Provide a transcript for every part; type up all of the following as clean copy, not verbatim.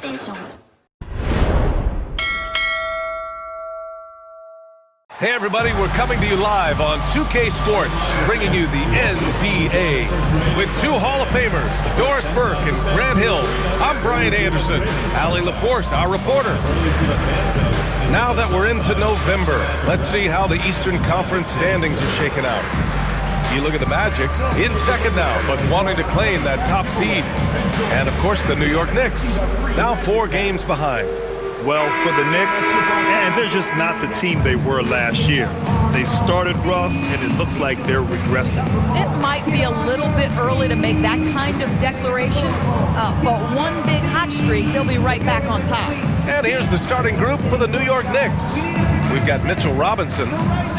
テンション。 Hey everybody, we're coming to you live on 2K Sports, bringing you the NBA with two Hall of Famers, Doris Burke and Grant Hill. I'm Brian Anderson, Allie LaForce, our reporter. Now that we're into November, let's see how the Eastern Conference standings are shaken out. You look at the Magic, in second now, but wanting to claim that top seed. And of course the New York Knicks, now 4 games behind. Well, for the Knicks, and they're just not the team they were last year. They started rough, and it looks like they're regressing. It might be a little bit early to make that kind of declaration, but one big hot streak, they'll be right back on top. And here's the starting group for the New York Knicks. We've got Mitchell Robinson.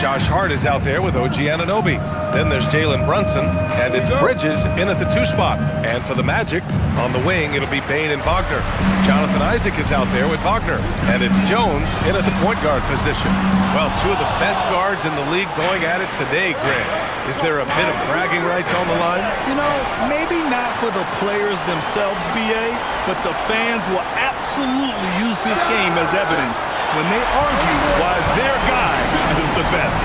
Josh Hart is out there with OG Anunoby. Then there's Jalen Brunson, and it's Bridges in at the 2 spot. And for the Magic, on the wing, it'll be Bane and Wagner. Jonathan Isaac is out there with Wagner, and it's Jones in at the point guard position. Well, 2 of the best guards in the league going at it today, Grant. Is there a bit of bragging rights on the line? You know, maybe not for the players themselves, BA, but the fans will absolutely use this game as evidence when they argue why their guy is the best.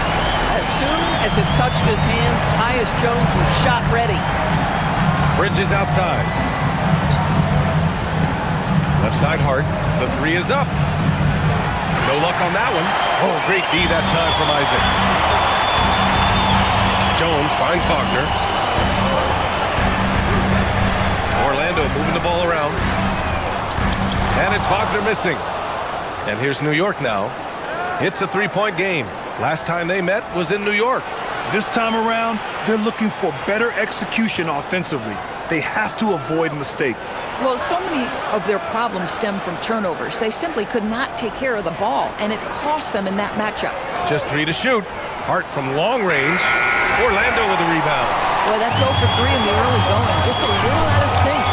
As soon as it touched his hands, Tyus Jones was shot ready. Bridges outside. Left side Hart. The 3 is up. No luck on that one. Oh, great D that time from Isaac. Jones finds Wagner. Orlando moving the ball around. And it's Wagner missing. And here's New York now. It's a 3-point game. Last time they met was in New York. This time around, they're looking for better execution offensively. They have to avoid mistakes. Well, so many of their problems stem from turnovers. They simply could not take care of the ball, and it cost them in that matchup. Just 3 to shoot. Hart from long range. Orlando with a rebound. Boy, that's 0 for 3 in the early going. Just a little out of sync.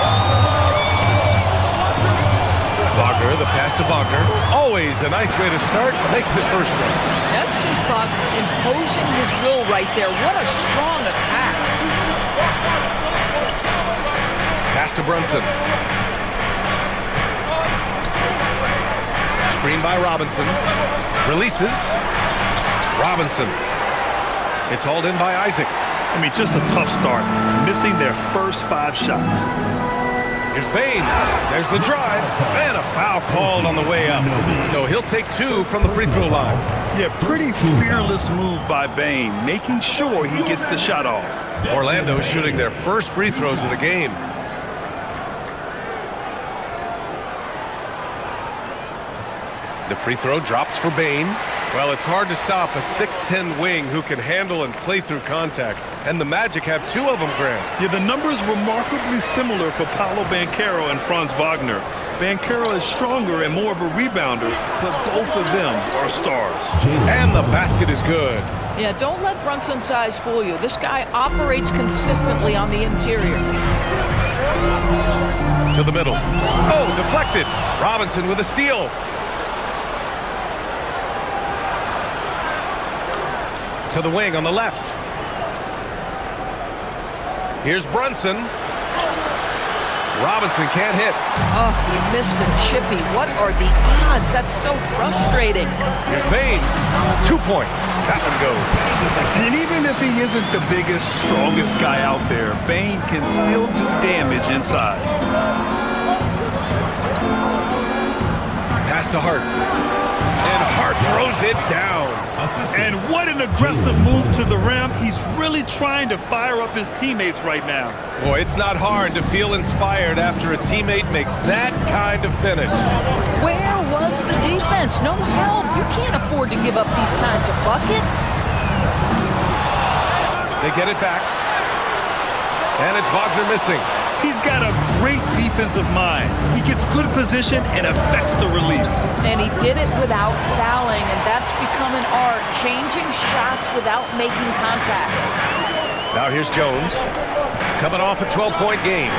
Wagner, the pass to Wagner. Always a nice way to start. Makes the first one. That's just Wagner imposing his will right there. What a strong attack. Pass to Brunson. Screen by Robinson. Releases. Robinson. It's hauled in by Isaac. I mean, just a tough start. Missing their first 5 shots. Here's Bane. There's the drive. And a foul called on the way up. So he'll take 2 from the free throw line. Yeah, pretty fearless move by Bane, making sure he gets the shot off. Orlando shooting their first free throws of the game. The free throw drops for Bane. Well, it's hard to stop a 6'10 wing who can handle and play through contact. And the Magic have 2 of them, Grant. Yeah, the numbers remarkably similar for Paolo Banchero and Franz Wagner. Banchero is stronger and more of a rebounder, but both of them are stars. And the basket is good. Yeah, don't let Brunson's size fool you. This guy operates consistently on the interior. To the middle. Oh, deflected. Robinson with a steal. To the wing on the left. Here's Brunson. Robinson can't hit. Oh, he missed the chippy. What are the odds? That's so frustrating. Here's Bane. 2 points. That one goes. And even if he isn't the biggest, strongest guy out there, Bane can still do damage inside. Pass to Hart. And Hart throws it down. And what an aggressive move to the rim. He's really trying to fire up his teammates right now. Boy, it's not hard to feel inspired after a teammate makes that kind of finish. Where was the defense? No help. You can't afford to give up these kinds of buckets. They get it back. And it's Wagner missing. He's got a great defensive mind. He gets good position and affects the release. And he did it without fouling, and that's become an art, changing shots without making contact. Now here's Jones, coming off a 12-point game.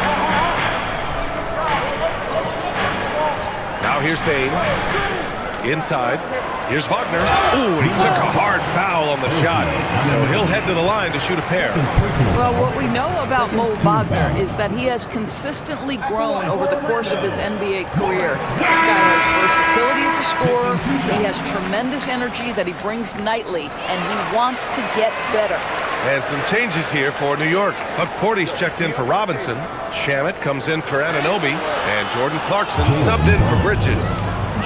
Now here's Bane. Inside. Here's Wagner. Ooh, and he took a hard foul on the shot. So he'll head to the line to shoot a pair. Well, what we know about Mo Wagner is that he has consistently grown over the course of his NBA career. This guy has versatility as a scorer. He has tremendous energy that he brings nightly, and he wants to get better. And some changes here for New York. Huck Porty's checked in for Robinson. Shamet comes in for Anunoby. And Jordan Clarkson subbed in for Bridges.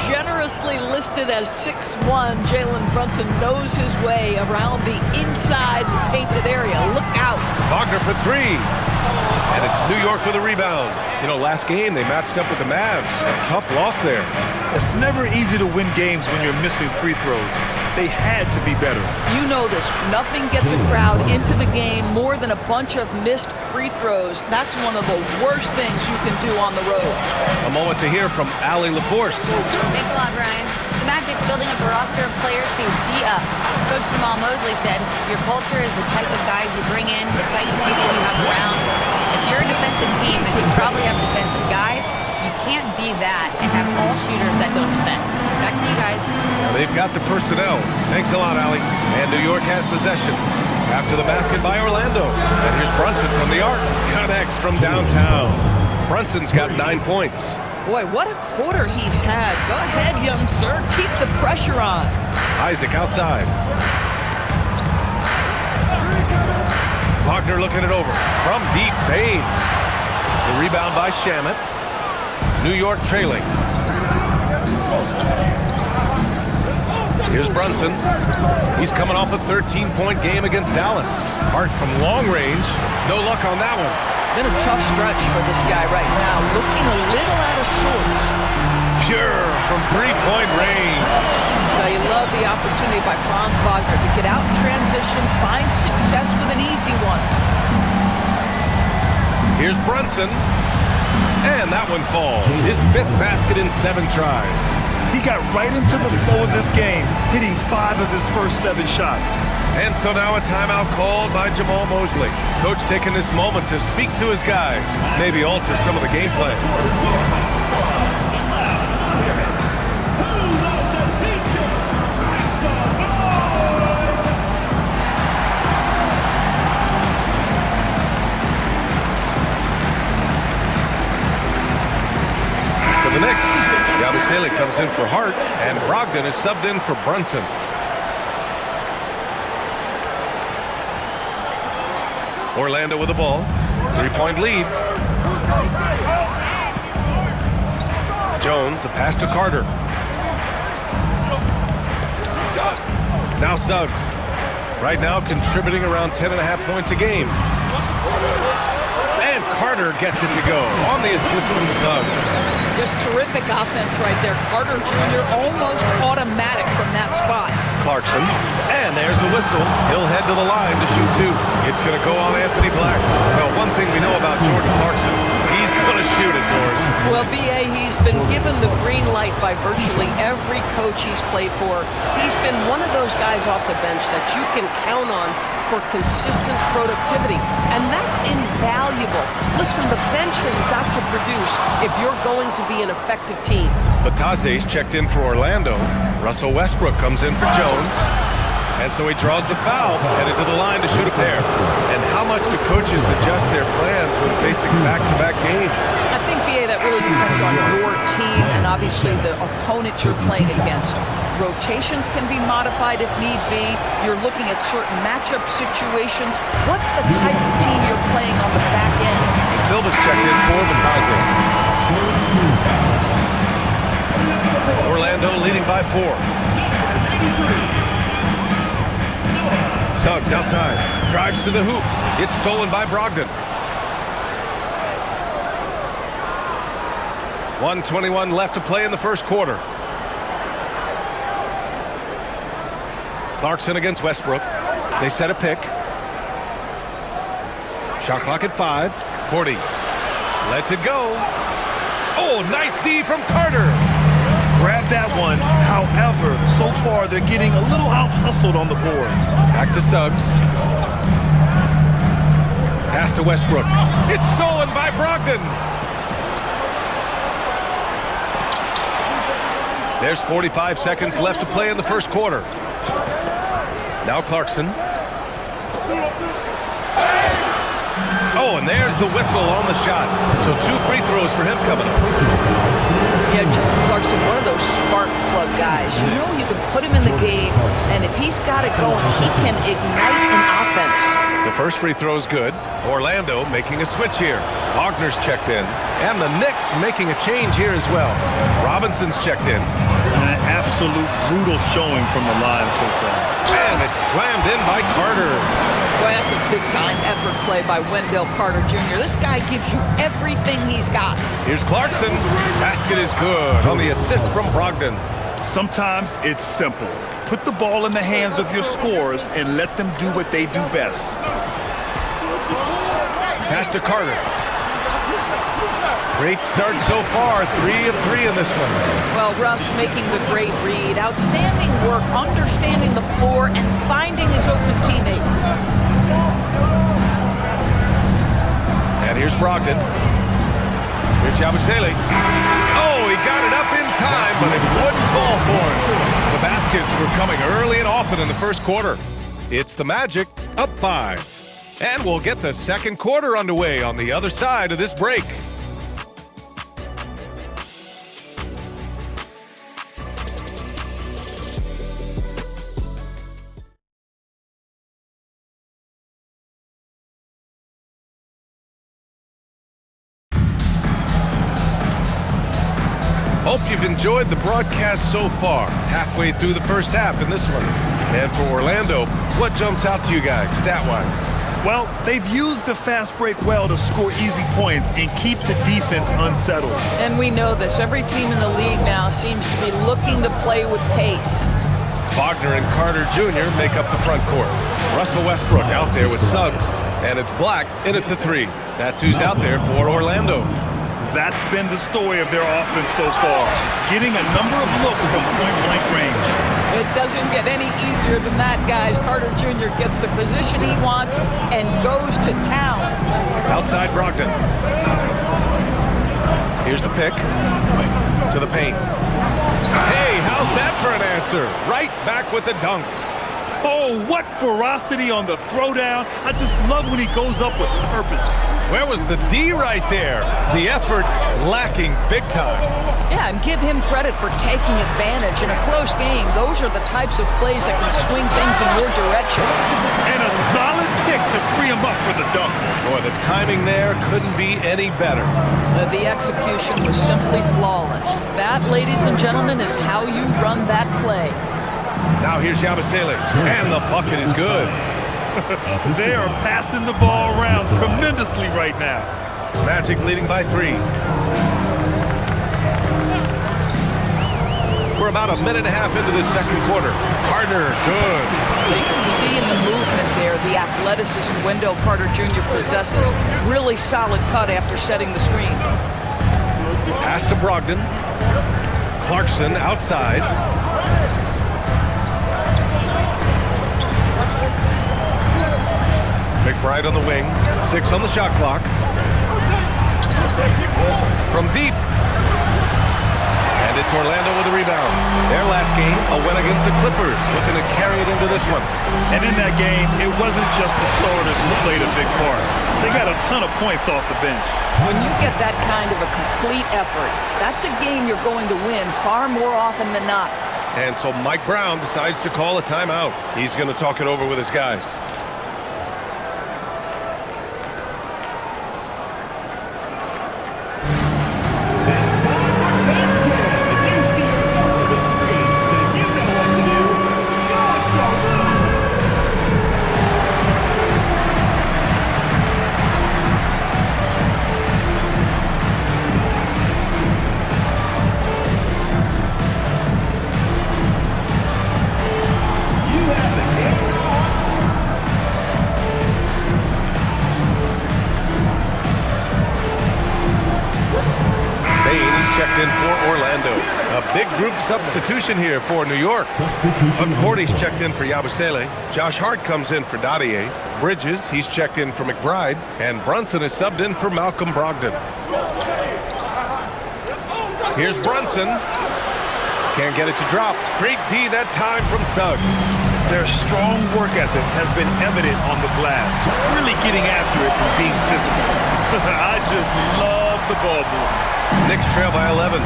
Generously listed as 6'1", Jalen Brunson knows his way around the inside painted area. Look out. Wagner for three. And it's New York with a rebound. You know, last game they matched up with the Mavs. A tough loss there. It's never easy to win games when you're missing free throws. They had to be better. You know this. Nothing gets a crowd into the game more than a bunch of missed free throws. That's one of the worst things you can do on the road. A moment to hear from Allie LaForce. Thanks a lot, Brian. The Magic building up a roster of players who D-up. Coach Jamal Mosley said, your culture is the type of guys you bring in, the type of people you have around. If you're a defensive team, then you probably have defensive guys. You can't be that and have all shooters that don't defend. Back to you guys. Well, they've got the personnel. Thanks a lot, Allie. And New York has possession. After the basket by Orlando. And here's Brunson from the arc. Connects from downtown. Brunson's got 9 points. Boy, what a quarter he's had. Go ahead, young sir. Keep the pressure on. Isaac outside. Wagner looking it over. From deep, Bain. The rebound by Shamet. New York trailing. Here's Brunson. He's coming off a 13-point game against Dallas. Hart from long range. No luck on that one. Been a tough stretch for this guy right now. Looking a little out of sorts. Pure from three-point range. They love the opportunity by Franz Wagner to get out in transition, find success with an easy one. Here's Brunson. And that one falls. His 5th basket in 7 tries. He got right into the flow of this game, hitting 5 of his first 7 shots. And so now a timeout called by Jamal Mosley. Coach taking this moment to speak to his guys, maybe alter some of the game plan. For the Knicks, Yabusele comes in for Hart, and Brogdon is subbed in for Brunson. Orlando with the ball. 3-point lead. Jones, the pass to Carter. Now Suggs. Right now contributing around 10.5 points a game. And Carter gets it to go on the assist from Suggs. Just terrific offense right there. Carter Jr. almost automatic from that spot. Clarkson. And there's a whistle. He'll head to the line to shoot 2. It's going to go on Anthony Black. Well, one thing we know about Jordan Clarkson, he's going to shoot it, Doris. Well, B.A., he's been given the green light by virtually every coach he's played for. He's been one of those guys off the bench that you can count on for consistent productivity, and that's invaluable. Listen, the bench has got to produce if you're going to be an effective team. Batase's checked in for Orlando. Russell Westbrook comes in for Jones. And so he draws the foul, headed to the line to shoot a pair. And how much do coaches adjust their plans when facing back-to-back games? I think, B.A., that really depends on your team and obviously the opponent you're playing against. Rotations can be modified if need be. You're looking at certain matchup situations. What's the type of team you're playing on the back end? Silva's checked in for Batase. Orlando leading by 4. Suggs outside, drives to the hoop. It's stolen by Brogdon. 1:21 left to play in the first quarter. Clarkson against Westbrook. They set a pick. Shot clock at 5. Porty lets it go. Oh, nice D from Carter. Grab that one. However, so far they're getting a little out-hustled on the boards. Back to Suggs. Pass to Westbrook. It's stolen by Brogdon. There's 45 seconds left to play in the first quarter. Now Clarkson. Oh, and there's the whistle on the shot. So 2 free throws for him coming up. Yeah, Jordan Clarkson, one of those spark plug guys. You know you can put him in the game, and if he's got it going, he can ignite an offense. The first free throw is good. Orlando making a switch here. Wagner's checked in. And the Knicks making a change here as well. Robinson's checked in. An absolute brutal showing from the line so far. And it's slammed in by Carter. Well, that's a big-time effort play by Wendell Carter Jr. This guy gives you everything he's got. Here's Clarkson. Basket is good on the assist from Brogdon. Sometimes it's simple. Put the ball in the hands of your scorers and let them do what they do best. Pass to Carter. Great start so far. 3 of 3 in this one. Well, Russ making the great read. Outstanding work, understanding the floor, and finding his open teammate. And here's Brogdon. Here's Yabusele. Oh, he got it up in time, but it wouldn't fall for him. The baskets were coming early and often in the first quarter. It's the Magic up 5. And we'll get the second quarter underway on the other side of this break. Hope you've enjoyed the broadcast so far. Halfway through the first half in this one. And for Orlando, what jumps out to you guys, stat-wise? Well, they've used the fast break well to score easy points and keep the defense unsettled. And we know this. Every team in the league now seems to be looking to play with pace. Wagner and Carter Jr. make up the front court. Russell Westbrook out there with Suggs. And it's Black in at the 3. That's who's out there for Orlando. That's been the story of their offense so far, getting a number of looks from point-blank range. It doesn't get any easier than that, guys. Carter Jr. gets the position he wants and goes to town. Outside Brogdon. Here's the pick. To the paint. Hey, how's that for an answer? Right back with the dunk. Oh, what ferocity on the throwdown. I just love when he goes up with purpose. Where was the D right there? The effort lacking big time. Yeah, and give him credit for taking advantage in a close game. Those are the types of plays that can swing things in your direction. And a solid kick to free him up for the dunk. Boy, the timing there couldn't be any better. The execution was simply flawless. That, ladies and gentlemen, is how you run that play. Now here's Yabusele, and the bucket is good. They are passing the ball around tremendously right now. Magic leading by 3. We're about a minute and a half into this second quarter. Carter, good. You can see in the movement there the athleticism Wendell Carter Jr. possesses. Really solid cut after setting the screen. Pass to Brogdon. Clarkson outside. McBride on the wing. 6 on the shot clock. From deep. And it's Orlando with a rebound. Their last game, a win against the Clippers. Looking to carry it into this one. And in that game, it wasn't just the starters who played a big part. They got a ton of points off the bench. When you get that kind of a complete effort, that's a game you're going to win far more often than not. And so Mike Brown decides to call a timeout. He's going to talk it over with his guys. In for Orlando. A big group substitution here for New York. McCourty's checked in for Yabusele. Josh Hart comes in for Dadier. Bridges, he's checked in for McBride. And Brunson is subbed in for Malcolm Brogdon. Here's Brunson. Can't get it to drop. Great D that time from Suggs. Their strong work ethic has been evident on the glass, really getting after it and being physical. I just love the ball movement. Knicks trail by 11.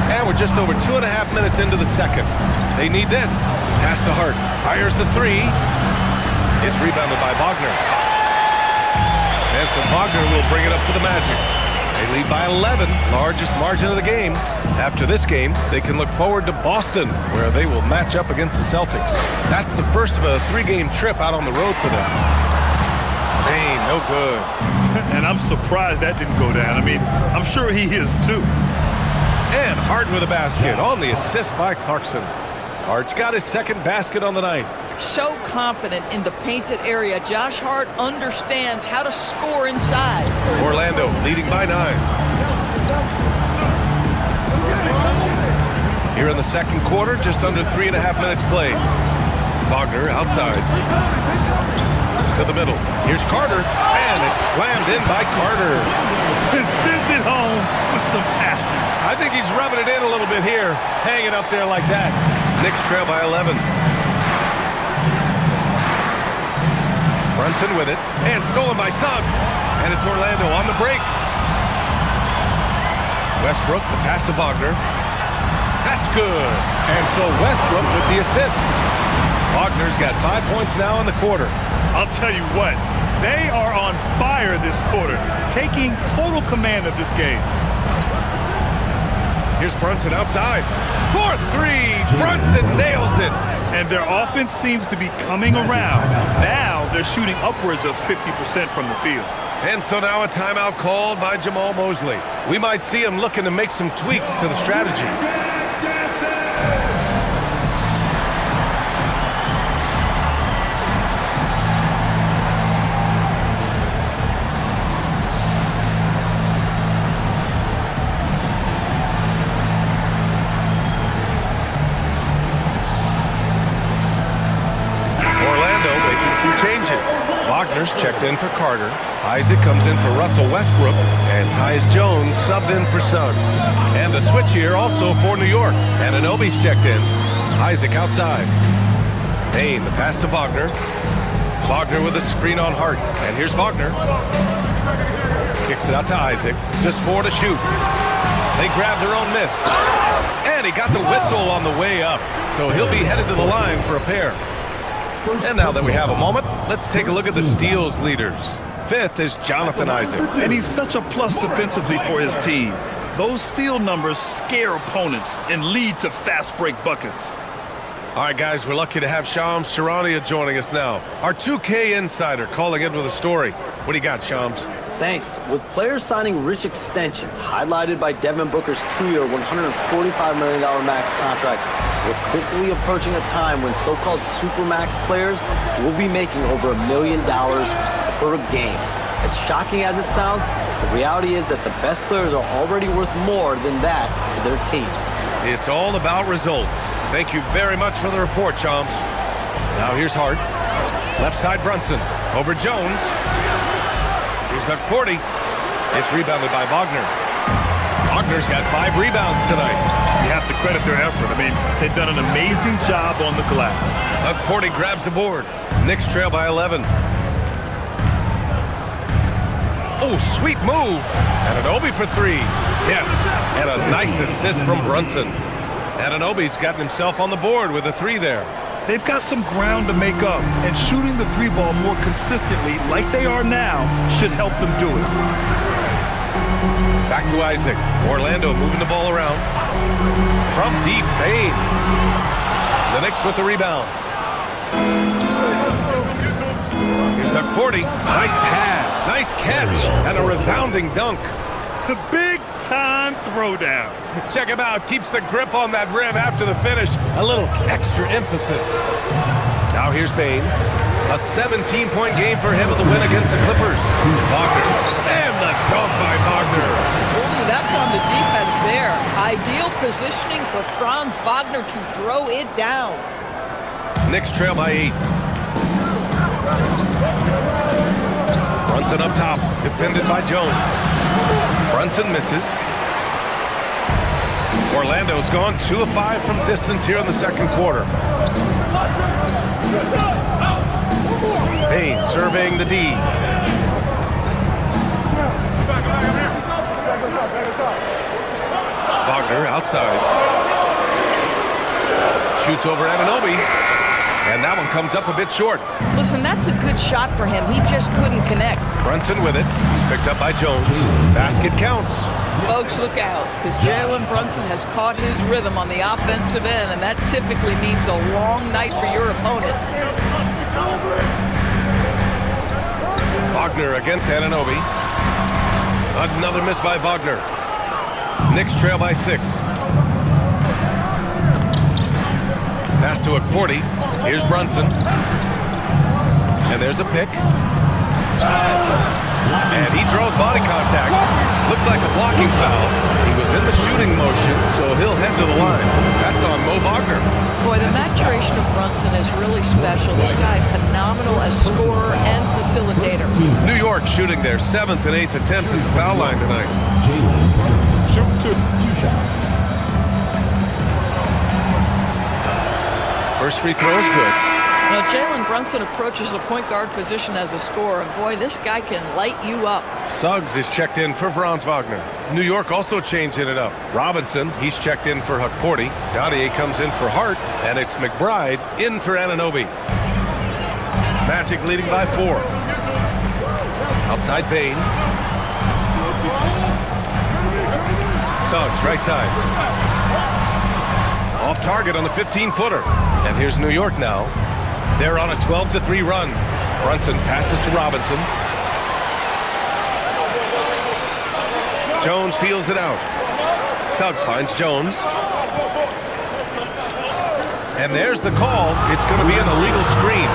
And we're just over 2.5 minutes into the second. They need this. Pass to Hart. Fires the three. It's rebounded by Wagner. And so Wagner will bring it up for the Magic. They lead by 11, largest margin of the game. After this game, they can look forward to Boston, where they will match up against the Celtics. That's the first of a 3-game trip out on the road for them. Bane, no good. And I'm surprised that didn't go down. I mean, I'm sure he is too. And Hart with a basket on the assist by Clarkson. Hart's got his second basket on the night. So confident in the painted area. Josh Hart understands how to score inside. Orlando leading by 9. Here in the second quarter, just under 3.5 minutes played. Wagner outside. To the middle. Here's Carter. And it's slammed in by Carter. Sends it home with some passion. I think he's rubbing it in a little bit here. Hanging up there like that. Knicks trail by 11. Brunson with it, and stolen by Suggs. And it's Orlando on the break. Westbrook, the pass to Wagner. That's good. And so Westbrook with the assist. Wagner's got 5 points now in the quarter. I'll tell you what, they are on fire this quarter, taking total command of this game. Here's Brunson outside. 4-3. Brunson nails it. And their offense seems to be coming around. Now they're shooting upwards of 50% from the field. And so now a timeout called by Jamal Mosley. We might see him looking to make some tweaks to the strategy. Wagner's checked in for Carter. Isaac comes in for Russell Westbrook. And Tyus Jones subbed in for Suggs. And a switch here also for New York. And Anunoby's checked in. Isaac outside. Payne, the pass to Wagner. Wagner with a screen on Hart. And here's Wagner. Kicks it out to Isaac. Just 4 to shoot. They grab their own miss. And he got the whistle on the way up. So he'll be headed to the line for a pair. And now that we have a moment, let's take a look at the steals leaders. 5th is Jonathan Isaac. And he's such a plus defensively for his team. Those steal numbers scare opponents and lead to fast break buckets. All right, guys, we're lucky to have Shams Charania joining us now. Our 2K insider calling in with a story. What do you got, Shams? Thanks. With players signing rich extensions, highlighted by Devin Booker's 2-year, $145 million max contract, we're quickly approaching a time when so-called supermax players will be making over $1 million per game. As shocking as it sounds, the reality is that the best players are already worth more than that to their teams. It's all about results. Thank you very much for the report, Shams. Now here's Hart. Left side Brunson. Over Jones. Here's Porty. It's rebounded by Wagner. Wagner's got 5 rebounds tonight. You have to credit their effort. I mean, they've done an amazing job on the glass. Porty grabs the board. Knicks trail by 11. Oh, sweet move. And Anunoby for 3. Yes, and a nice assist from Brunson. And Anunoby's gotten himself on the board with a 3 there. They've got some ground to make up, and shooting the 3-ball more consistently like they are now should help them do it. Back to Isaac. Orlando moving the ball around. From deep, Payne. The Knicks with the rebound. Here's Porty. Nice pass, nice catch, and a resounding dunk. The big-time throwdown. Check him out. Keeps the grip on that rim after the finish. A little extra emphasis. Now here's Payne. A 17-point game for him in the win against the Clippers. Wagner. And the dunk by Wagner. Ooh, that's on the defense there. Ideal positioning for Franz Wagner to throw it down. Knicks trail by 8. Brunson up top. Defended by Jones. Brunson misses. Orlando's gone 2 of 5 from distance here in the second quarter. Payne surveying the D. Wagner outside. Shoots over Anunoby. And that one comes up a bit short. Listen, that's a good shot for him. He just couldn't connect. Brunson with it. He's picked up by Jones. Basket counts. Folks, look out, because Jalen Brunson has caught his rhythm on the offensive end, and that typically means a long night for your opponent. Wagner against Anunoby. Another miss by Wagner. Knicks trail by 6. Pass to Akporti. Here's Brunson. And there's a pick. And he draws body contact. Looks like a blocking foul. He was in the shooting motion, so he'll head to the line. That's on Mo Wagner. Boy, the maturation of Brunson is really special. This guy, phenomenal as scorer and facilitator. New York shooting their 7th and 8th attempts at the foul line tonight. Shoot 2 shots. First free throw is good. Now, Jalen Brunson approaches the point guard position as a scorer, and boy, this guy can light you up. Suggs is checked in for Franz Wagner. New York also changing it up. Robinson, he's checked in for Akporti. Dottier comes in for Hart, and it's McBride in for Anunoby. Magic leading by 4. Outside Payne. Suggs, right side. Off target on the 15-footer. And here's New York now. They're on a 12-3 run. Brunson passes to Robinson. Jones feels it out. Suggs finds Jones. And there's the call. It's going to be an illegal screen.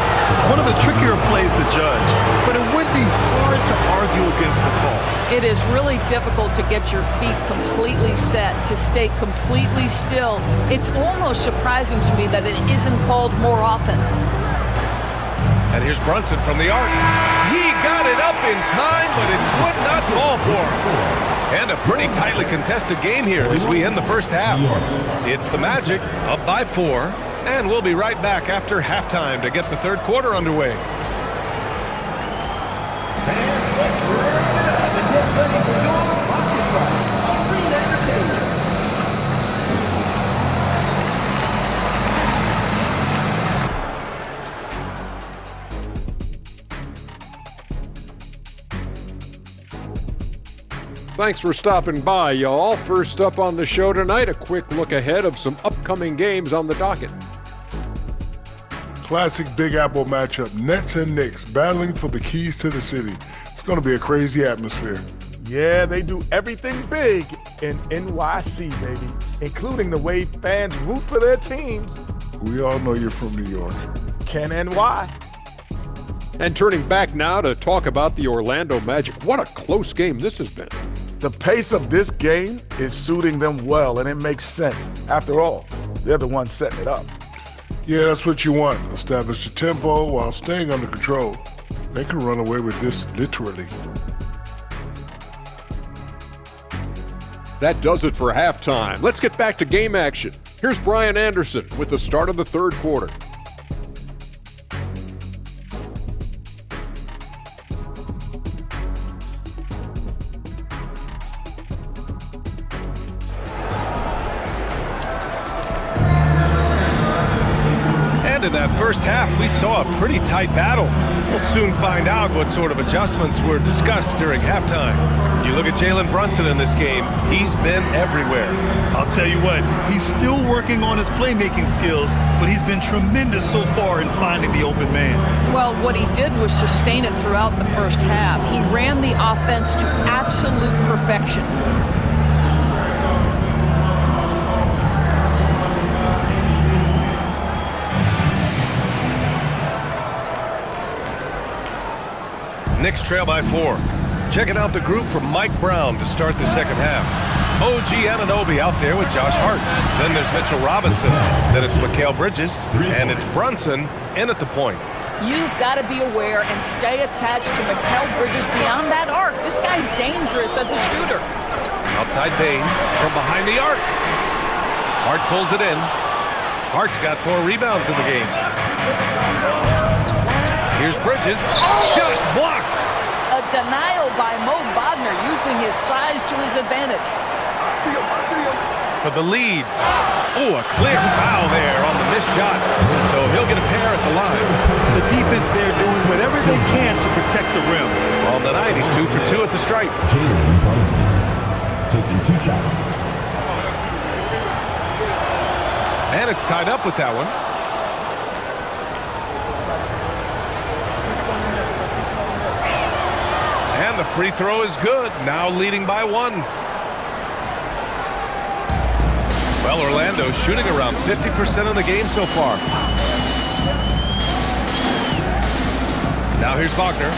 One of the trickier plays to judge, but it would be hard to argue against the call. It is really difficult to get your feet completely set, to stay completely still. It's almost surprising to me that it isn't called more often. And here's Brunson from the arc. He got it up in time, but it would not fall for him. And a pretty tightly contested game here as we end the first half. It's the Magic up by 4, and we'll be right back after halftime to get the third quarter underway. Thanks for stopping by, y'all. First up on the show tonight, a quick look ahead of some upcoming games on the docket. Classic Big Apple matchup. Nets and Knicks battling for the keys to the city. It's going to be a crazy atmosphere. Yeah, they do everything big in NYC, baby, including the way fans root for their teams. We all know you're from New York. Can NY. And turning back now to talk about the Orlando Magic. What a close game this has been. The pace of this game is suiting them well, and it makes sense. After all, they're the ones setting it up. Yeah, that's what you want. Establish the tempo while staying under control. They can run away with this literally. That does it for halftime. Let's get back to game action. Here's Brian Anderson with the start of the third quarter. In that first half, we saw a pretty tight battle. We'll soon find out what sort of adjustments were discussed during halftime. You look at Jalen Brunson in this game, he's been everywhere. I'll tell you what, he's still working on his playmaking skills, but he's been tremendous so far in finding the open man. Well, what he did was sustain it throughout the first half. He ran the offense to absolute perfection. Knicks trail by 4. Checking out the group from Mike Brown to start the second half. OG Anunoby out there with Josh Hart. Then there's Mitchell Robinson. Then it's Mikal Bridges. And it's Brunson in at the point. You've got to be aware and stay attached to Mikal Bridges beyond that arc. This guy's dangerous as a shooter. Outside Bain from behind the arc. Hart pulls it in. Hart's got 4 rebounds in the game. Here's Bridges. Shot blocked. A denial by Mo Wagner using his size to his advantage. For the lead. Oh, a clear foul there on the missed shot. So he'll get a pair at the line. The defense there doing whatever they can to protect the rim. On the night, he's 2 for 2 at the stripe. Jalen Brunson taking 2 shots. And it's tied up with that one. And the free throw is good. Now leading by 1. Well, Orlando's shooting around 50% of the game so far. Now here's Wagner.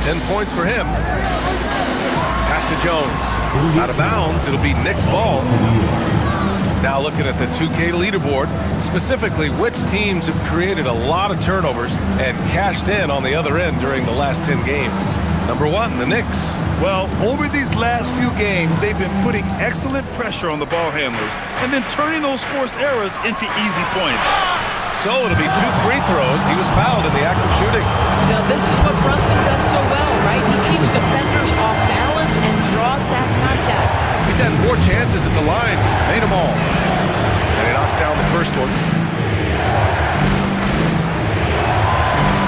10 points for him. Pass to Jones. Out of bounds. It'll be Knicks ball. Now looking at the 2K leaderboard, specifically which teams have created a lot of turnovers and cashed in on the other end during the last 10 games. Number 1, the Knicks. Well, over these last few games, they've been putting excellent pressure on the ball handlers and then turning those forced errors into easy points. So it'll be 2 free throws. He was fouled in the act of shooting. Now, this is what Brunson does so well, right? He keeps defenders off balance and draws that contact. He's had 4 chances at the line. Made them all. And he knocks down the first one.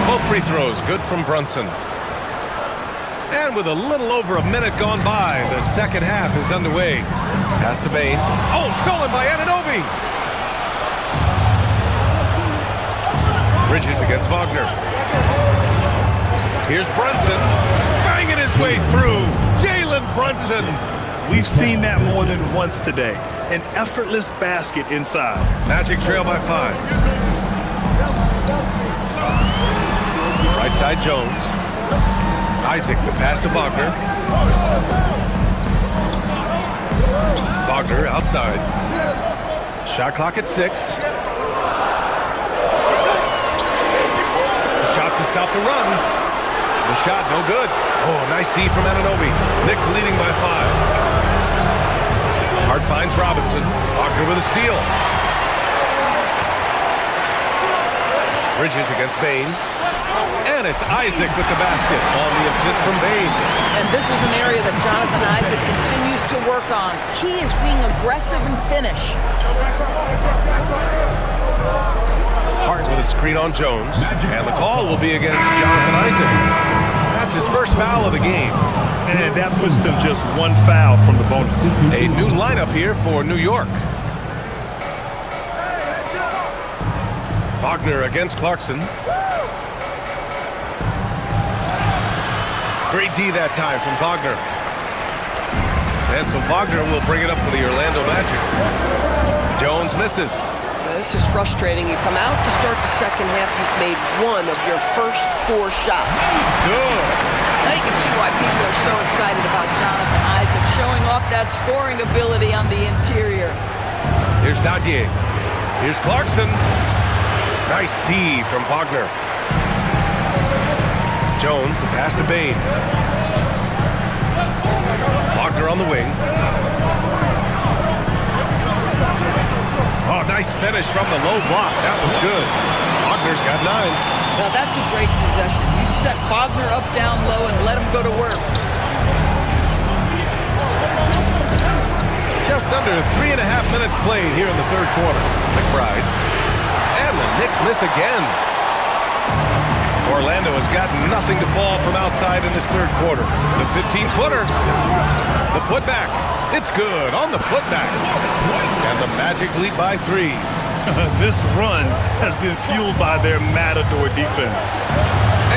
Both free throws good from Brunson. And with a little over a minute gone by, the second half is underway. Pass to Bain. Oh, stolen by Anunoby. Bridges against Wagner. Here's Brunson. Banging his way through. Jalen Brunson. We've seen that more than once today. An effortless basket inside. Magic trail by 5. Right side Jones. Isaac, the pass to Wagner. Wagner outside. Shot clock at 6. The shot to stop the run. The shot no good. Oh, nice D from Anunoby. Knicks leading by 5. Hart finds Robinson. Wagner with a steal. Bridges against Bain. And it's Isaac with the basket on the assist from Bain. And this is an area that Jonathan Isaac continues to work on. Key is being aggressive and finish. Hart with a screen on Jones. And the call will be against Jonathan Isaac. That's his first foul of the game. And that puts them just 1 foul from the bonus. A new lineup here for New York. Wagner against Clarkson. Great D that time from Wagner. And so Wagner will bring it up for the Orlando Magic. Jones misses. This is frustrating. You come out to start the second half, you've made 1 of your first 4 shots. Good. Now you can see why people are so excited about Jonathan Isaac showing off that scoring ability on the interior. Here's Dadier. Here's Clarkson. Nice D from Wagner. Jones, the pass to Bain. Wagner on the wing. Oh, nice finish from the low block. That was good. Wagner's got 9. Well, that's a great possession. You set Wagner up down low and let him go to work. Just under 3.5 minutes played here in the third quarter. McBride. And the Knicks miss again. Orlando has got nothing to fall from outside in this third quarter. The 15-footer. The putback. It's good on the putback. And the Magic lead by 3. This run has been fueled by their Matador defense.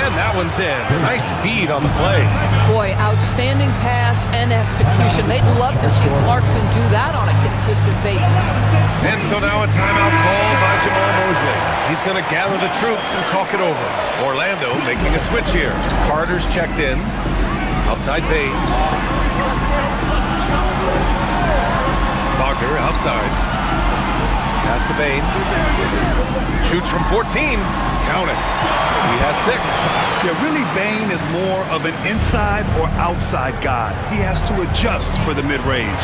And that one's in. Nice feed on the play. Boy, outstanding pass and execution. They'd love to see Clarkson do that on a consistent basis. And so now a timeout called by Jamal Mosley. He's going to gather the troops and talk it over. Orlando making a switch here. Carter's checked in. Outside Bain. Wagner outside. Pass to Bain. Shoots from 14. Count it. He has 6. Yeah, really, Bane is more of an inside or outside guy. He has to adjust for the mid-range.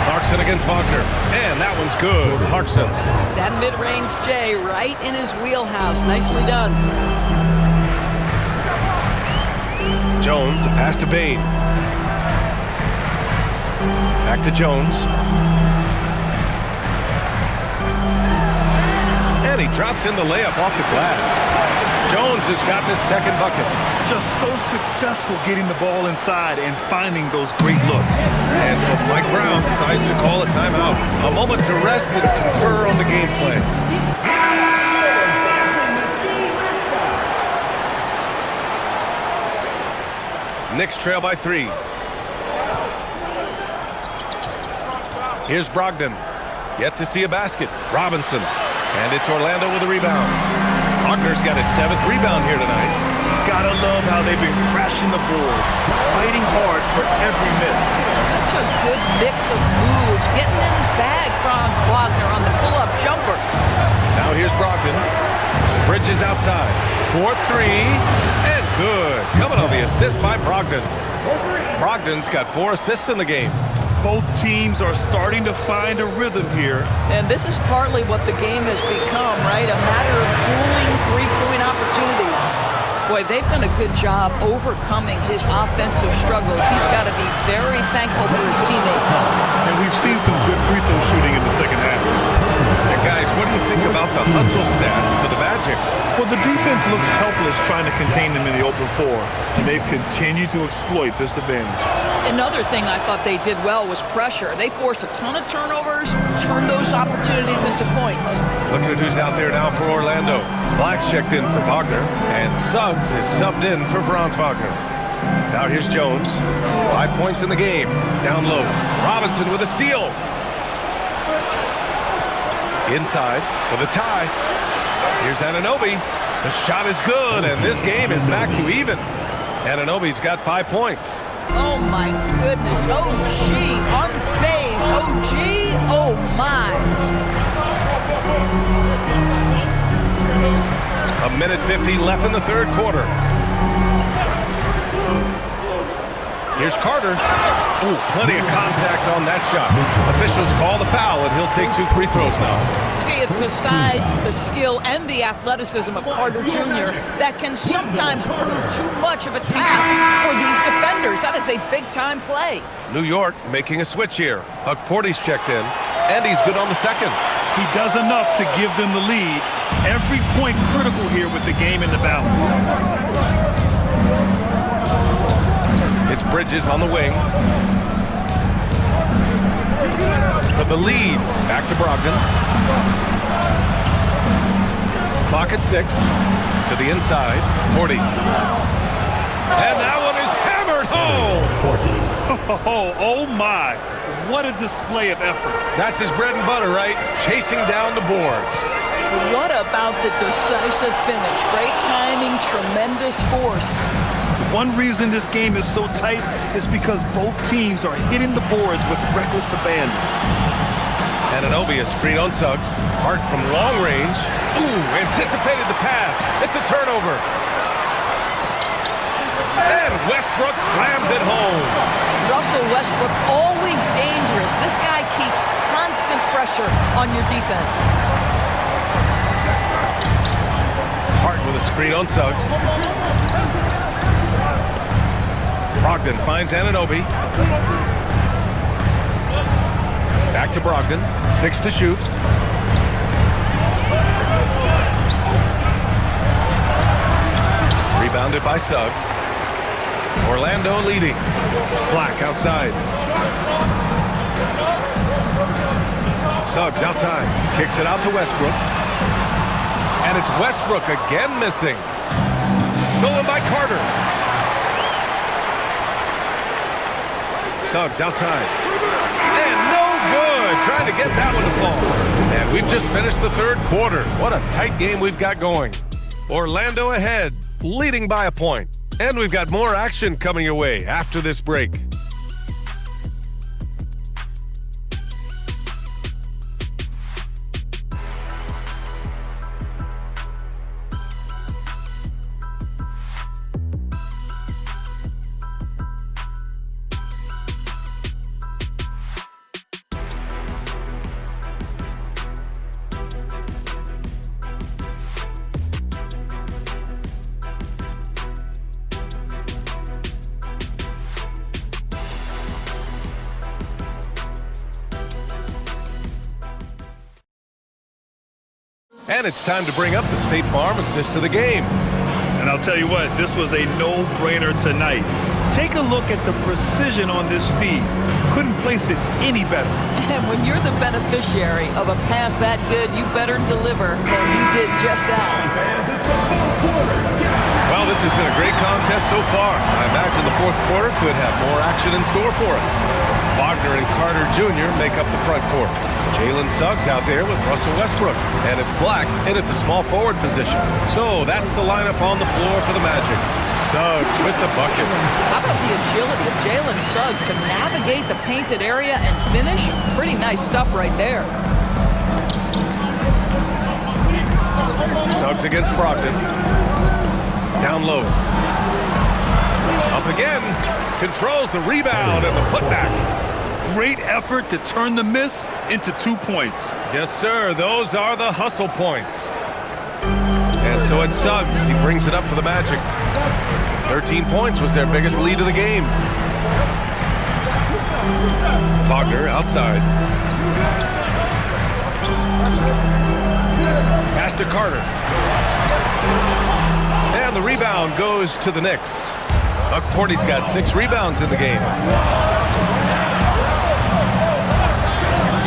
Clarkson against Wagner. And that one's good. Clarkson. That mid-range J right in his wheelhouse. Nicely done. Jones, the pass to Bane. Back to Jones. And he drops in the layup off the glass. Jones has gotten his second bucket. Just so successful getting the ball inside and finding those great looks. And so Mike Brown decides to call a timeout. A moment to rest and confer on the game plan. Knicks trail by 3. Here's Brogdon. Yet to see a basket. Robinson. And it's Orlando with a rebound. Wagner's got his 7th rebound here tonight. Gotta love how they've been crashing the boards, fighting hard for every miss. Such a good mix of moves. Getting in his bag, Franz Wagner on the pull-up jumper. Now here's Brogdon. Bridges outside. 4-3. And good. Coming on the assist by Brogdon. Brogdon's got 4 assists in the game. Both teams are starting to find a rhythm here. And this is partly what the game has become, right? A matter of dueling three-point opportunities. Boy, they've done a good job overcoming his offensive struggles. He's got to be very thankful for his teammates. And we've seen some good free throw shooting in the second half. And guys, what do you think about the hustle stats for the Magic? Well, the defense looks helpless trying to contain them in the open floor, and they've continued to exploit this advantage. Another thing I thought they did well was pressure. They forced a ton of turnovers, turned those opportunities into points. Look at who's out there now for Orlando. Black's checked in for Wagner, and Suggs is subbed in for Franz Wagner. Now here's Jones. 5 points in the game. Down low. Robinson with a steal. Inside for the tie. Here's Anunoby. The shot is good, and this game is back to even. Anunoby's got 5 points. Oh, my goodness. Oh, gee. Unfazed. Oh, gee. Oh, my. A minute 15 left in the third quarter. Here's Carter. Ooh, plenty of contact on that shot. Officials call the foul, and he'll take 2 free throws now. See, it's the size, the skill, and the athleticism of Carter Jr. that can sometimes prove too much of a task for these defenders. That is a big-time play. New York making a switch here. Porty's checked in, and he's good on the second. He does enough to give them the lead. Every point critical here with the game in the balance. It's Bridges on the wing. For the lead, back to Brogdon. Clock at 6. To the inside, Porty. And that one is hammered home! Oh my, what a display of effort. That's his bread and butter, right? Chasing down the boards. What about the decisive finish? Great timing, tremendous force. One reason this game is so tight is because both teams are hitting the boards with reckless abandon. Anunoby a screen on Suggs. Hart from long range. Ooh, anticipated the pass. It's a turnover. And Westbrook slams it home. Russell Westbrook, always dangerous. This guy keeps constant pressure on your defense. Hart with a screen on Suggs. Brogdon finds Anunoby. Back to Brogdon. 6 to shoot. Rebounded by Suggs. Orlando leading. Black outside. Suggs outside. Kicks it out to Westbrook. And it's Westbrook again missing. Stolen by Carter. Suggs outside. And no good. Trying to get that one to fall. And we've just finished the third quarter. What a tight game we've got going. Orlando ahead, leading by a point. And we've got more action coming your way after this break. And it's time to bring up the State Farm assist to the game. And I'll tell you what, this was a no-brainer tonight. Take a look at the precision on this feed. Couldn't place it any better. And when you're the beneficiary of a pass that good, you better deliver. And you did just that. Well, this has been a great contest so far. I imagine the fourth quarter could have more action in store for us. Wagner and Carter Jr. make up the front court. Jalen Suggs out there with Russell Westbrook. And it's Black in at the small forward position. So that's the lineup on the floor for the Magic. Suggs with the bucket. How about the agility of Jalen Suggs to navigate the painted area and finish? Pretty nice stuff right there. Suggs against Brogdon. Down low. Up again. Controls the rebound and the putback. Great effort to turn the miss into 2 points. Yes, sir. Those are the hustle points. And so it's Suggs. He brings it up for the Magic. 13 points was their biggest lead of the game. Wagner outside. Pass to Carter. And the rebound goes to the Knicks. Porty's got 6 rebounds in the game.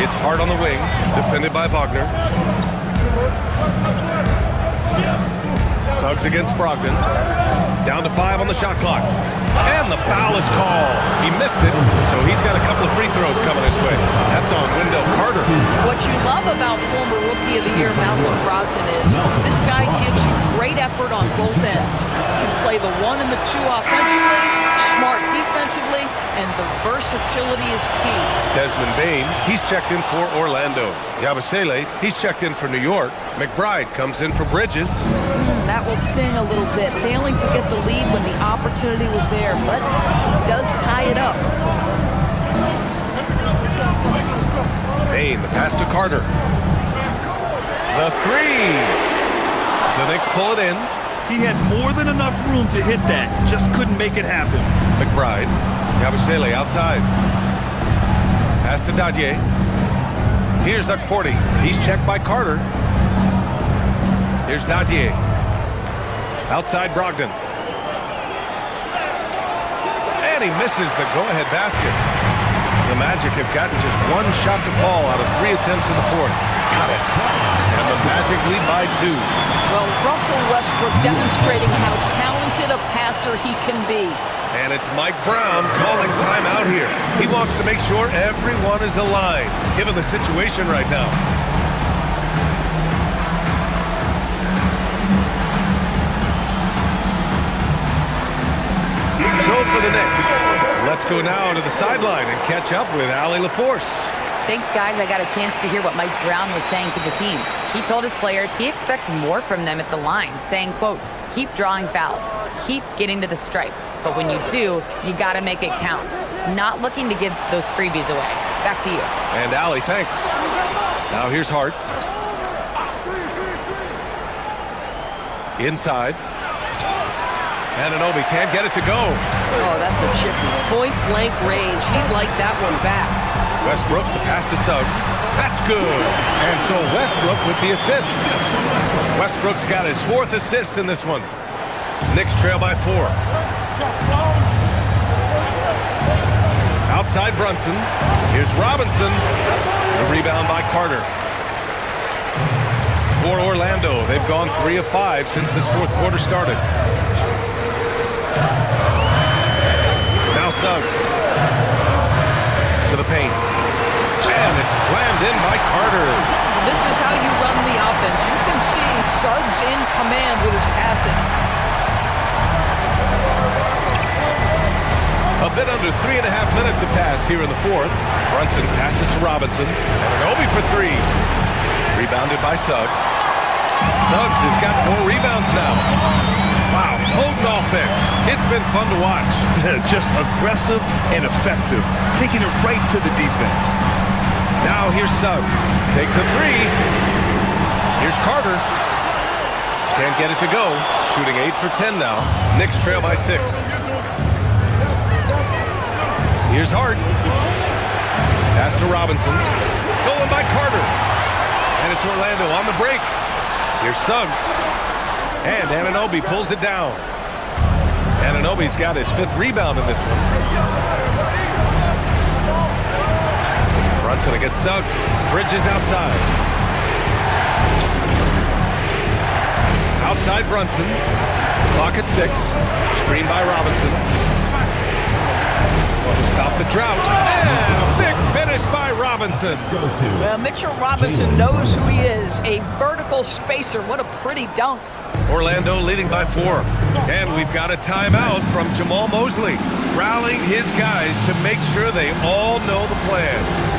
It's hard on the wing, defended by Wagner. Suggs against Brogdon. Down to 5 on the shot clock. And the foul is called. He missed it, so he's got a couple of free throws coming his way. That's on Wendell Carter. What you love about former Rookie of the Year Malcolm Brogdon is this guy gives you great effort on both ends. He can play the 1 and the 2 offensively, smart defensively, and the versatility is key. Desmond Bane, he's checked in for Orlando. Yabusele, he's checked in for New York. McBride comes in for Bridges. That will sting a little bit, failing to get the lead when the opportunity was there, but he does tie it up. Bane, the pass to Carter. The 3. The Knicks pull it in. He had more than enough room to hit that, just couldn't make it happen. McBride, Yabusele outside. Pass to Dadier. Here's Porty. He's checked by Carter. Here's Dadier. Outside Brogdon. And he misses the go-ahead basket. The Magic have gotten just 1 shot to fall out of 3 attempts in the fourth. Got it. And the Magic lead by 2. Well, Russell Westbrook demonstrating how talented a passer he can be. And it's Mike Brown calling timeout here. He wants to make sure everyone is aligned, given the situation right now. So for the Knicks, let's go now to the sideline and catch up with Allie LaForce. Thanks, guys. I got a chance to hear what Mike Brown was saying to the team. He told his players he expects more from them at the line, saying, quote, keep drawing fouls, keep getting to the stripe. But when you do, you got to make it count. Not looking to give those freebies away. Back to you. And Allie, thanks. Now here's Hart. Inside. Anunoby can't get it to go. Oh, that's a chippy. Point-blank range. He'd like that one back. Westbrook, the pass to Suggs. That's good. And so Westbrook with the assist. Westbrook's got his 4th assist in this one. Knicks trail by 4. Outside Brunson. Here's Robinson. The rebound by Carter. For Orlando, they've gone 3 of 5 since this fourth quarter started. Now Suggs. To the paint. And it's slammed in by Carter. This is how you run the offense. You can see Suggs in command with his passing. A bit under 3.5 minutes have passed here in the fourth. Brunson passes to Robinson. Anunoby for 3. Rebounded by Suggs. Suggs has got 4 rebounds now. Wow, potent offense. It's been fun to watch. Just aggressive and effective, taking it right to the defense. Now here's Suggs. Takes a 3. Here's Carter. Can't get it to go. Shooting 8 for 10 now. Knicks trail by 6. Here's Hart. Pass to Robinson. Stolen by Carter. And it's Orlando on the break. Here's Suggs. And Anunoby pulls it down. Anunoby's got his 5th rebound in this one. Brunson against Suggs. Bridges outside. Outside Brunson. Clock at 6. Screen by Robinson. To stop the drought. And a big finish by Robinson. Well, Mitchell Robinson knows who he is. A vertical spacer. What a pretty dunk. Orlando leading by 4. And we've got a timeout from Jamal Mosley, rallying his guys to make sure they all know the plan.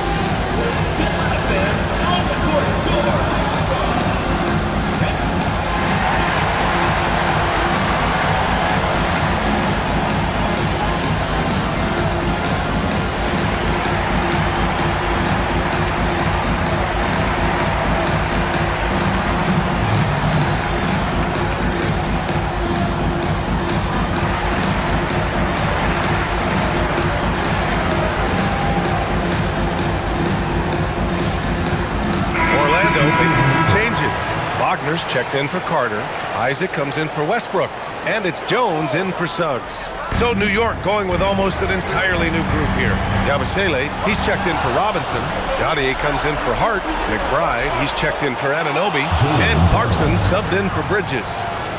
Wagner's checked in for Carter. Isaac comes in for Westbrook. And it's Jones in for Suggs. So New York going with almost an entirely new group here. Yabusele, he's checked in for Robinson. Gaudier comes in for Hart. McBride, he's checked in for Anunoby. And Clarkson subbed in for Bridges.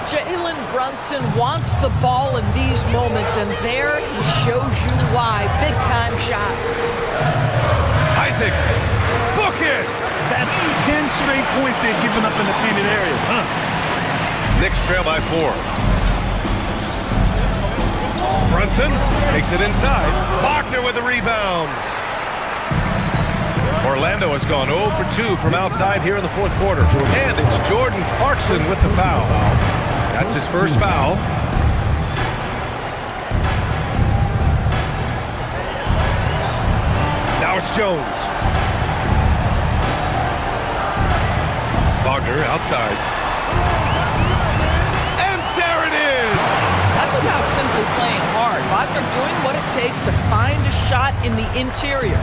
Jalen Brunson wants the ball in these moments, and there he shows you why. Big-time shot. Isaac, book it! That's 10 straight points they've given up in the painted area. Knicks trail by 4. Brunson takes it inside. Wagner with the rebound. Orlando has gone 0 for 2 from outside here in the 4th quarter. And it's Jordan Clarkson with the foul. That's his first foul. Now it's Jones. Wagner outside. And there it is! That's about simply playing hard. Wagner doing what it takes to find a shot in the interior.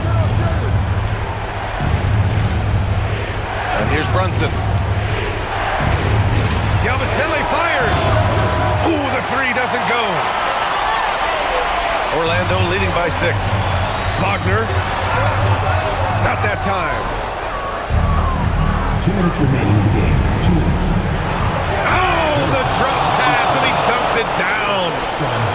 And here's Brunson. Yabusele fires! Ooh, the 3 doesn't go. Orlando leading by 6. Wagner. Not that time. 2 minutes remaining in the game. 2 minutes. Oh, the drop pass, and he dunks it down.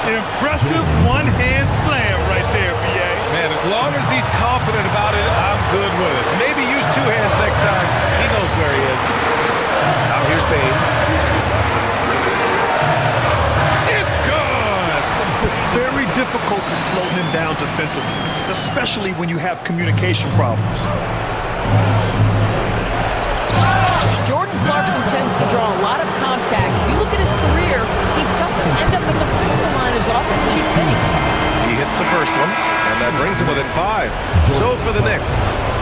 Impressive one-hand slam right there, B.A. Man, as long as he's confident about it, I'm good with it. Maybe use 2 hands next time. He knows where he is. Now here's Bain. It's good! Very difficult to slow him down defensively, especially when you have communication problems. Jordan Clarkson tends to draw a lot of contact. If you look at his career, he doesn't end up at the free throw line as often as you'd think. He hits the first one, and that brings him within 5. So for the Knicks,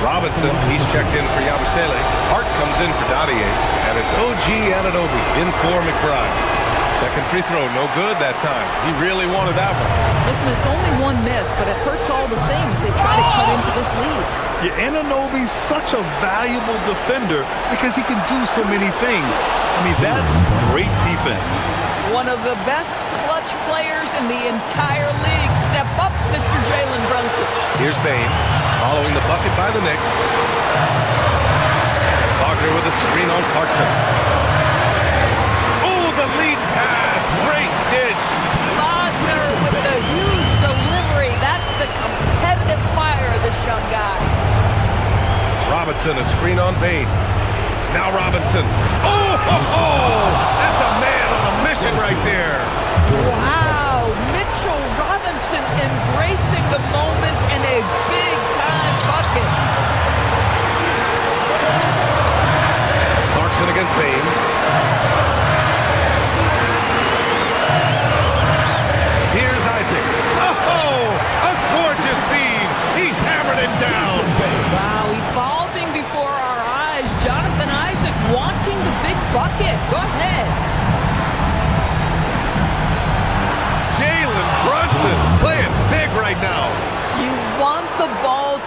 Robinson, he's checked in for Yabusele. Hart comes in for Gaudier, and it's OG Anunoby in for McBride. Second free throw, no good that time. He really wanted that one. Listen, it's only one miss, but it hurts all the same as they try to cut into this lead. Yeah, Anunoby's such a valuable defender because he can do so many things. I mean, that's great defense. One of the best clutch players in the entire league. Step up, Mr. Jalen Brunson. Here's Bain, following the bucket by the Knicks. Wagner with a screen on Clarkson. Oh, the lead pass. Great ditch. Wagner with the huge delivery. That's the competitive fire of this young guy. Robinson, a screen on Bain. Now Robinson. Oh, ho, ho! That's a man on a mission right there. Wow, Mitchell Robinson embracing the moment and a big-time bucket. Clarkson against Bain. Here's Isaac. Oh, a gorgeous feed. He hammered it down. Wow, evolving before our eyes. Jonathan Isaac wanting the big bucket. Go ahead.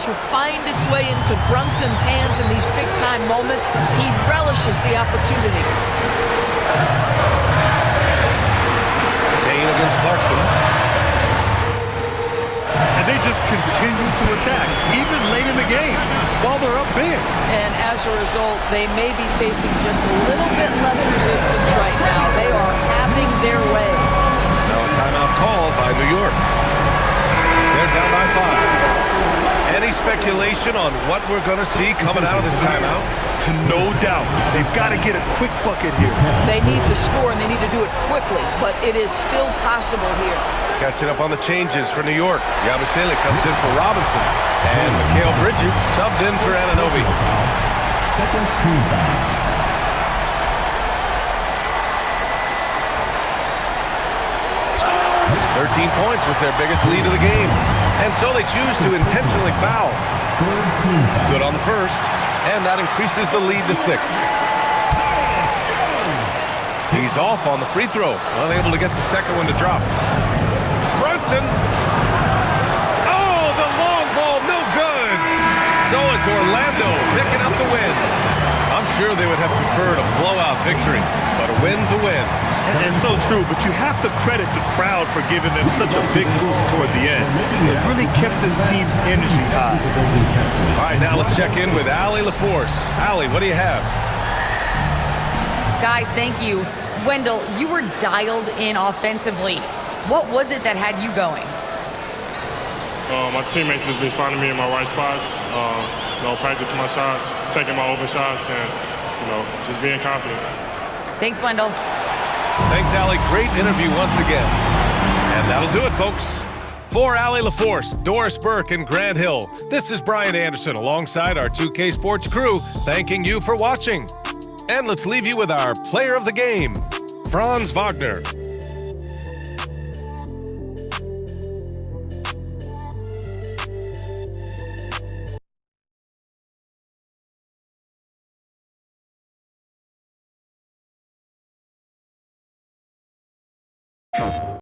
to find its way into Brunson's hands in these big-time moments. He relishes the opportunity. Kane against Clarkson. And they just continue to attack, even late in the game, while they're up big. And as a result, they may be facing just a little bit less resistance right now. They are having their way. Now a timeout called by New York. They're down by 5. Any speculation on what we're going to see coming out of this timeout? No doubt. They've got to get a quick bucket here. They need to score, and they need to do it quickly, but it is still possible here. Catching up on the changes for New York. Yabusele comes in for Robinson. And Mikal Bridges subbed in for Anunoby. Second team foul. 13 points was their biggest lead of the game. And so they choose to intentionally foul. Third team foul. Good on the first. And that increases the lead to 6. He's off on the free throw. Unable to get the second one to drop. Brunson. Oh, the long ball, no good. So it's Orlando picking up the win. I'm sure they would have preferred a blowout victory, but a win's a win. And so true, but you have to credit the crowd for giving them such a big boost toward the end. It really kept this team's energy high. All right, now let's check in with Allie LaForce. Allie, what do you have? Guys, thank you. Wendell, you were dialed in offensively. What was it that had you going? My teammates just been finding me in my right spots, practicing my shots, taking my open shots, and, just being confident. Thanks, Wendell. Thanks, Allie. Great interview once again. And that'll do it, folks. For Allie LaForce, Doris Burke, and Grant Hill, this is Brian Anderson alongside our 2K Sports crew, thanking you for watching. And let's leave you with our player of the game, Franz Wagner.